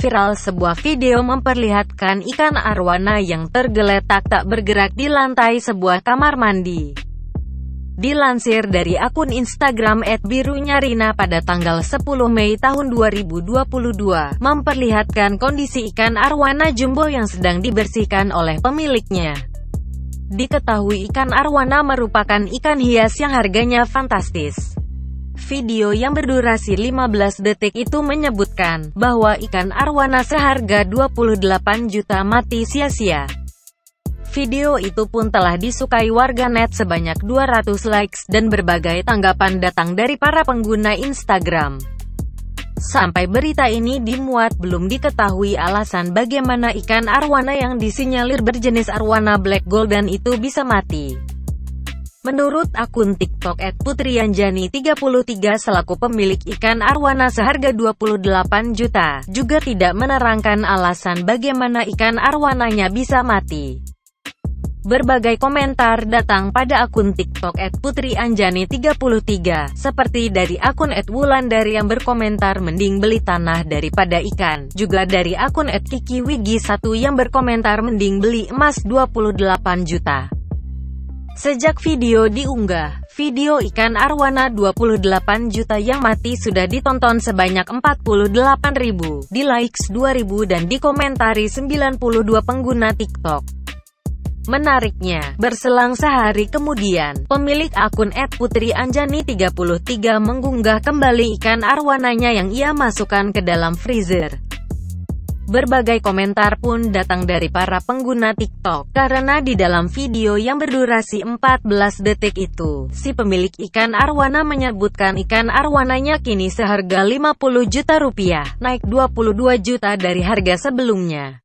Viral sebuah video memperlihatkan ikan arwana yang tergeletak tak bergerak di lantai sebuah kamar mandi. Dilansir dari akun Instagram @birunyarina pada tanggal 10 Mei tahun 2022, memperlihatkan kondisi ikan arwana jumbo yang sedang dibersihkan oleh pemiliknya. Diketahui ikan arwana merupakan ikan hias yang harganya fantastis. Video yang berdurasi 15 detik itu menyebutkan bahwa ikan arwana seharga 28 juta mati sia-sia. Video itu pun telah disukai warganet sebanyak 200 likes, dan berbagai tanggapan datang dari para pengguna Instagram. Sampai berita ini dimuat, belum diketahui alasan bagaimana ikan arwana yang disinyalir berjenis arwana black golden itu bisa mati. Menurut akun TikTok @putrianjani33 selaku pemilik ikan arwana seharga 28 juta, juga tidak menerangkan alasan bagaimana ikan arwananya bisa mati. Berbagai komentar datang pada akun TikTok @putrianjani33, seperti dari akun @wulandari yang berkomentar mending beli tanah daripada ikan, juga dari akun @kikiwigi1 yang berkomentar mending beli emas 28 juta. Sejak video diunggah, video ikan arwana 28 juta yang mati sudah ditonton sebanyak 48.000, di likes 2.000 dan dikomentari 92 pengguna TikTok. Menariknya, berselang sehari kemudian, pemilik akun @putrianjani33 mengunggah kembali ikan arwananya yang ia masukkan ke dalam freezer. Berbagai komentar pun datang dari para pengguna TikTok, karena di dalam video yang berdurasi 14 detik itu, si pemilik ikan arwana menyebutkan ikan arwananya kini seharga 50 juta rupiah, naik 22 juta dari harga sebelumnya.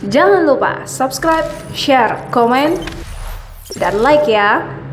Jangan lupa subscribe, share, komen, dan like ya!